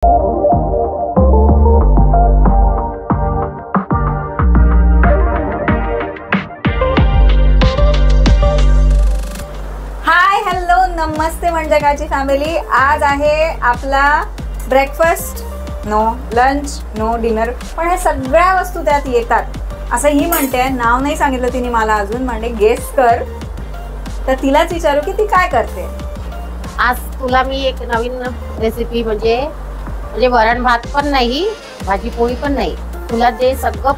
Hi hello नमस्ते मंडळाची family. आज आहे आपला breakfast, no lunch, no dinner, पण हे सगळ्या वस्तू त्यात येतात असं ही म्हणते। नाव नाही सांगितलं तिने मला अजून, म्हणजे गेस कर। तर तिलाच विचारू की ती काय करते। आज तुला मी एक नवीन रेसिपी म्हणजे वरण भात पण नाही, भाजी पोळी पण नाही, तुला जे सगळं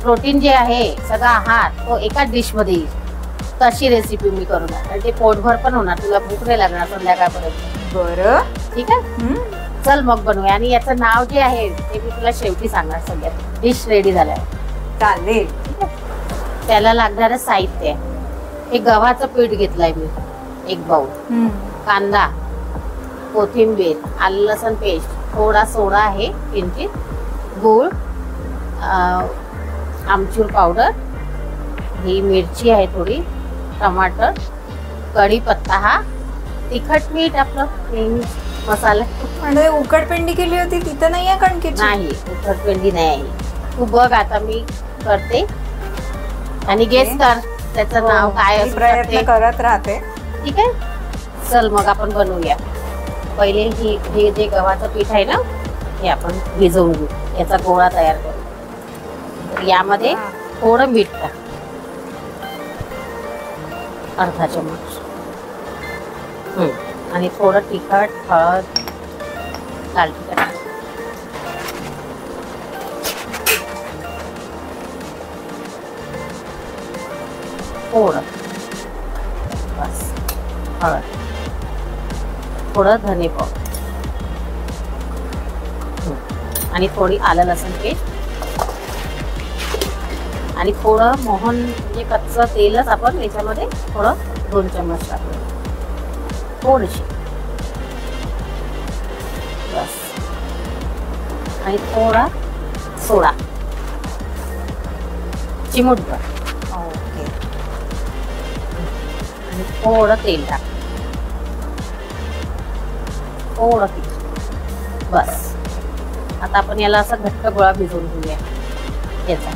प्रोटीन जे आहे सगळं आहार तो एका डिश मध्ये येईल तशी रेसिपी मी करूनणार। आणि ते पोटभर पण होणार, तुला भूक नाही लागणार संध्याकाळपर्यंत। बरं ठीक आहे, चल मग बनवूया। आणि याचं नाव जे आहे ते मी तुला शेवटी सांगणार। सगळ्यात डिश रेडी झालाय, चालेल। त्याला लागणारं साहित्य, हे गव्हाचं पीठ घेतलंय मी 1 बाउल, कांदा, कोथिंबीर, आलं लसण पेस्ट, थोडा सोडा आहे किंचित, गूळ, आमचूर पावडर, ही मिरची आहे थोडी, टमाटर, कढीपत्ता, हा तिखट मीठ आपलं नेहमी मसाला। म्हणजे उकडपेंडी केली होती तिथं नाही आहे कणकेची? नाही, उकडपेंडी नाही आहे। तू बघ आता मी करते आणि गेस कर त्याचं नाव काय असू शकते। प्रयत्न करत राहते। ठीक आहे, चल मग आपण बनवूया। पहिले हे जे गव्हाचं पीठ आहे ना हे आपण भिजवून घेऊ, याचा गोळा तयार करू। तर यामध्ये थोडं मीठ टाक, अर्धा चम्मच, आणि थोडं तिखट, हळद, लाल तिखट, थोडं बस हळद, थोडं धने पावडर, आणि थोडी आलं लसण पेस्ट, आणि थोडं मोहन म्हणजे कच्चं तेलच आपण याच्यामध्ये थोडं 2 चम्मच टाकलं, थोडीशी बस, आणि थोडा सोडा, चिमूटभर, आणि थोडं तेल टाक, थोडं तीख, बस। आता आपण याला असं घट्ट गोळा भिजवून घेऊया याचा।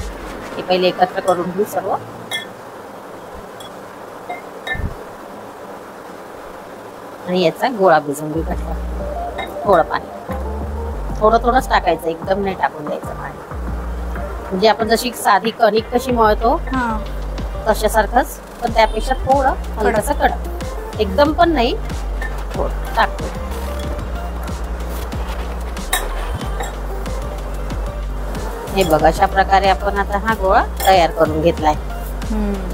हे पहिले एकत्र करून घेऊ सर्व, आणि याचा गोळा भिजवून घेऊ घट्ट। थोडं पाणी, थोडं थोडंच टाकायचं, एकदम नाही टाकून द्यायचं पाणी। म्हणजे आपण जशी साधी कणिक कशी मळतो तशासारखंच, पण त्यापेक्षा थोडं हलकसं कडक, एकदम पण नाही, थोडं टाकतो। हे बघ, अशा प्रकारे आपण आता हा गोळा तयार करून घेतलाय।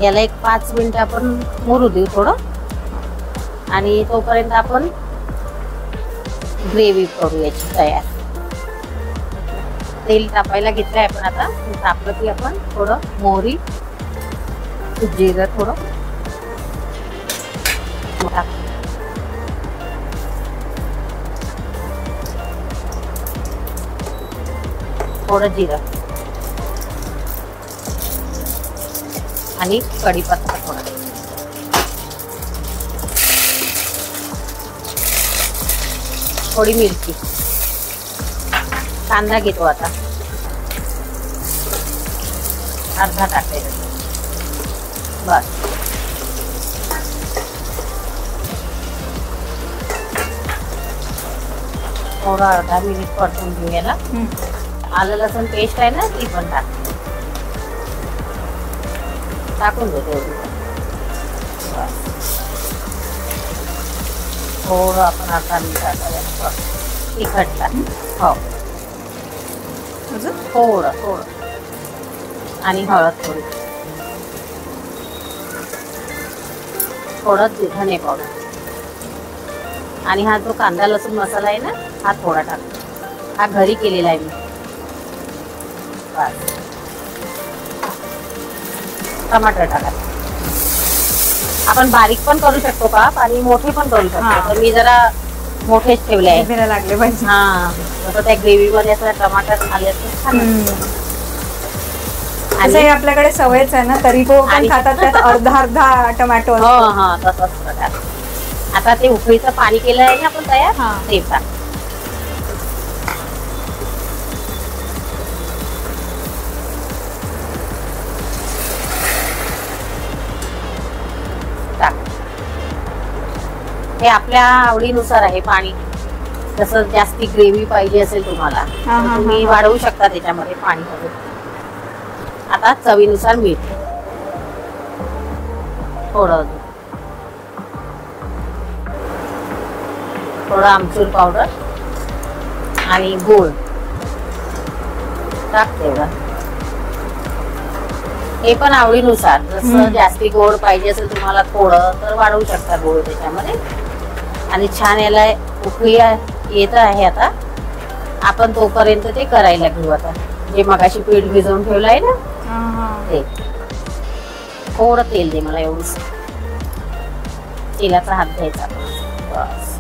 याला एक 5 मिनिटं आपण मुरू देऊ थोडं, आणि तोपर्यंत आपण ग्रेव्ही करू याची तयार। तेल तापायला घेतलंय आपण आता, तापलं की आपण थोडं मोहरी, जिरं थोडं, थोडं जिरं, आणि कढीपत्ता थोडा, थोडी मिरची, कांदा घेतो आता अर्धा टाकायचा, बस। थोडं अर्धा मिनिट परतून घेऊ याला। आलं लसण पेस्ट आहे ना ती पण टाकून दे तेवढी, बस। थोडं आपण अर्धा मिनिट तिखट टाक, हो थोडं थोडं, आणि हळद थोडी, थोडं धने पावडर, आणि हा जो कांदा लसूण मसाला आहे ना हा थोडा टाकतो, हा घरी केलेला आहे मी, बस। टमाटर टाकायचं, आपण बारीक पण करू शकतो का आणि मोठे पण करू शकतो, तर मी जरा मोठेच ठेवले आहे, लागले पाहिजे। हा, तसं त्या ग्रेव्ही मध्ये असं टमाटर आले तर आणि आपल्याकडे सवयच आहे ना, तरी पण खातात त्यात अर्धा अर्धा टोमॅटो। हा तसंच प्रकार। आता ते उकळीचं पाणी केलं आहे ना आपण तयार, ते टाक, हे आपल्या आवडीनुसार आहे पाणी. जसं जास्ती ग्रेव्ही पाहिजे असेल तुम्हाला तर तुम्ही वाढवू शकता त्याच्यामध्ये पाणी वगैरे. आता चवीनुसार मीठ थोडं, थोडं आमचूर पावडर आणि गूळ टाकते. हे पण आवडीनुसार, जसं जास्ती गोड पाहिजे असेल तुम्हाला थोडं तर वाढवू शकता गोड त्याच्यामध्ये. आणि छान याला उकळी येत आहे. आता आपण तोपर्यंत ते करायला घेऊ. आता जे मगाशी पीठ भिजवून ठेवलं आहे ना ते. थोडं तेल दे मला, एवढंच तेलाचा हात घ्यायचा बस.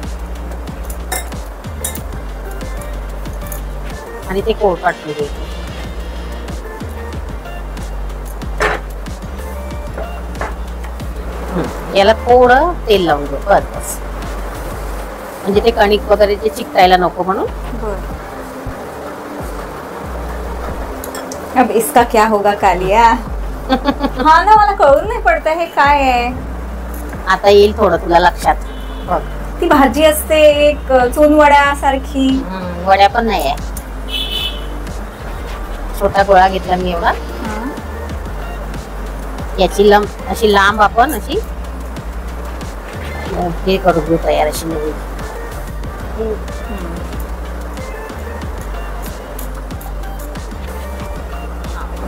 आणि ते कोळपाट घ्यायचं. याला थोडं तेल लावून घेऊ बस, म्हणजे ते कणिक वगैरे जे चिकटायला नको म्हणून. अब इसका क्या होगा कालिया? हा ना, मला कळून नाही पडत हे काय आहे. आता येईल थोडं तुला लक्षात बघ. ती भाजी असते एक चोनवड्या सारखी. वड्या पण नाही आहे. छोटा गोळा घेतला मी एवढा. याची अशी लांब आपण अशी हे करू घेऊ तयार अशी नवीन.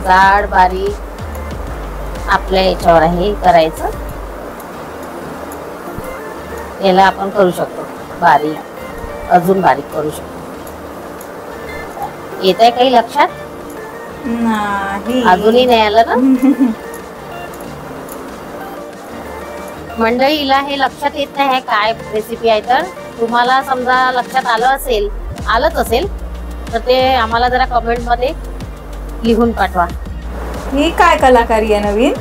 जाड बारीक आपल्या याच्यावर आहे करायचं. याला आपण करू शकतो बारीक, अजून बारीक करू शकतो. येत आहे काही लक्षात? नाही, अजूनही नाही आलं ना. मंडळीला हे लक्षात येत नाही काय रेसिपी आहे. तर तुम्हाला समजा लक्षात आलंच असेल तर ते आम्हाला जरा कमेंट मध्ये लिहून पाठवा. ही काय कलाकारी आहे नवीन?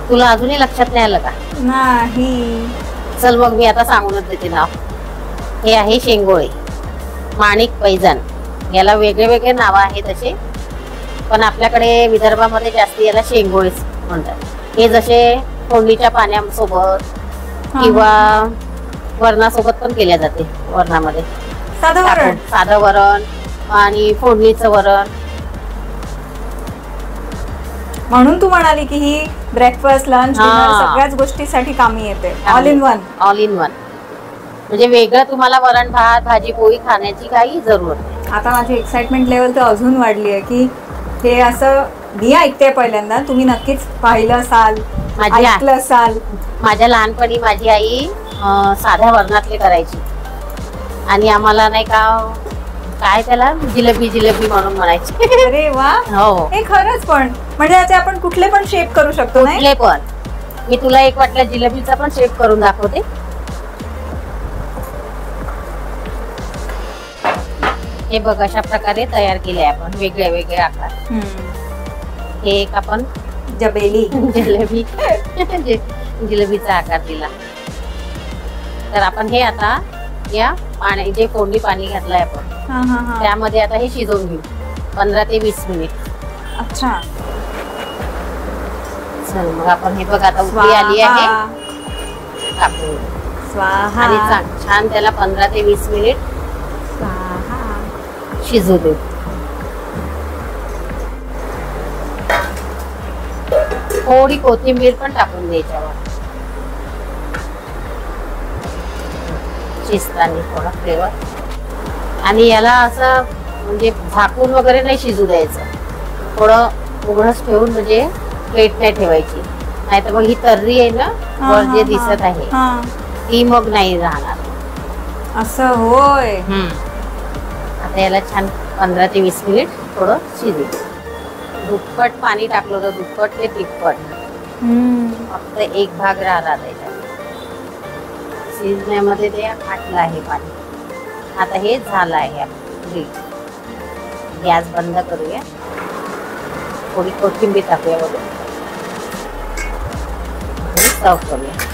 तुला अजूनही लक्षात नाही आलं का? नाही. चल मग मी आता सांगूनच देते नाव. हे आहे शेंगोळे, माणिक पैजण. याला वेगळे वेगळे नाव आहेत असे, पण आपल्याकडे विदर्भामध्ये जास्ती याला शेंगोळेच म्हणतात. हे जसे फोडणीच्या पाण्यासोबत किंवा वरणासोबत पण केल्या जाते. वरणामध्ये साधं वरण आणि फोडणीचं वरण. म्हणून तू म्हणाली की ही ब्रेकफास्ट, लंच, डिनर सगळ्याच गोष्टीसाठी कामी येते. All in one. All in one म्हणजे वेगळं तुम्हाला वरण भात भाजी पोळी खाण्याची काही जरूरत नाही. आता माझी एक्साइटमेंट लेवल तर अजून वाढली आहे की हे असं मी ऐकते पहिल्यांदा. तुम्ही नक्कीच पाहिलं असाल, ऐकलं असाल. माझ्या लहानपणी माझी आई साध्या वरणातले करायची आणि आम्हाला नाही का काय त्याला जिलेबी म्हणून म्हणायचे. अरे वा, हो हे खरंच. पण म्हणजे याचे आपण कुठले पण शेप करू शकतो. कुठले पण. मी तुला एक वाटलं जिलेबीचा पण शेप करून दाखवते. हे बघ अशा प्रकारे तयार केले आपण वेगळे वेगळे आकार. हे एक आपण जिलेबीचा आकार दिला. तर आपण हे आता या पाणी जे फोडणी पाणी घातलंय आपण त्यामध्ये आता हे शिजवून घेऊ 15 ते 20 मिनिट. अच्छा. चल मग आपण हे बघ आता उकळी आली आहे. टाकू स्वाहा. आणि छान त्याला 15 ते 20 मिनिट शिजू दे. थोडी कोथिंबीर पण टाकून द्यायच्यावर शिजताना थोडा फ्लेवर. आणि याला असं म्हणजे झाकून वगैरे नाही शिजू द्यायचं. थोडं उघडच ठेवून म्हणजे प्लेट नाही ठेवायची, नाही तर मग ही तर्री आहे ना वर जे दिसत आहे ती मग नाही राहणार. असं होय. आता याला छान 15 ते 20 मिनिट थोडं शिजू. दुप्पट पाणी टाकलं होतं, दुप्पट ते तिप्पट. फक्त एक भाग राहिला त्याच्यात शिजण्यामध्ये. ते आटलं आहे पाणी. आता हे झालं आहे. गॅस बंद करूया. थोडी कोथिंबीर टाकूया वगैरे. सर्व करूया.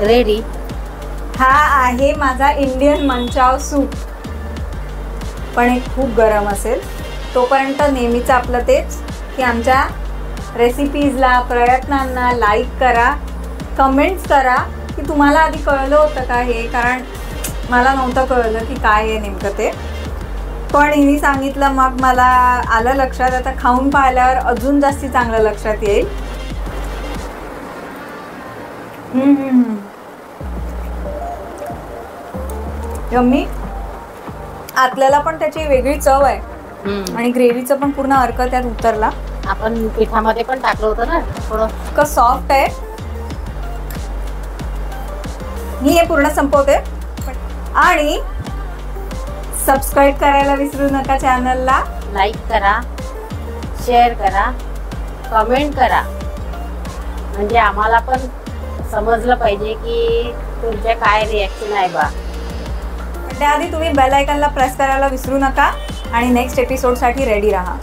रेडी. हा आहे माझा इंडियन मंचाव सूप. पण हे खूप गरम असेल. तोपर्यंत नेहमीचं आपलं तेच की आमच्या रेसिपीजला, प्रयत्नांना लाईक करा, कमेंट्स करा की तुम्हाला आधी कळलं होतं का हे, कारण मला नव्हतं कळलं की काय आहे नेमकं ते. पण हिने सांगितलं मग मला आलं लक्षात. आता खाऊन पाहिल्यावर अजून जास्ती चांगलं लक्षात येईल. यम्मी. आतल्याला पण त्याची वेगळी चव आहे आणि ग्रेव्हीचं पण पूर्ण अर्क त्यात उतरला. आपण पिठामध्ये पण टाकलं होतं ना थोडं. इतकं सॉफ्ट आहे. मी हे पूर्ण संपवते आणि सबस्क्राईब करायला विसरू नका. चॅनलला लाईक करा, शेअर करा, कमेंट करा, म्हणजे आम्हाला पण समजलं पाहिजे की तुमच्या काय रिॲक्शन आहे बा. त्याआधी तुम्ही बेल आयकॉनला प्रेस करायला विसरू नका आणि नेक्स्ट एपिसोडसाठी रेडी राहा.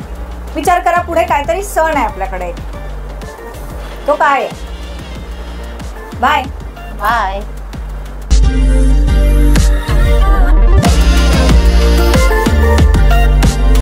विचार करा पुढे काहीतरी सण आहे आपल्याकडे, तो काय आहे. Bye bye.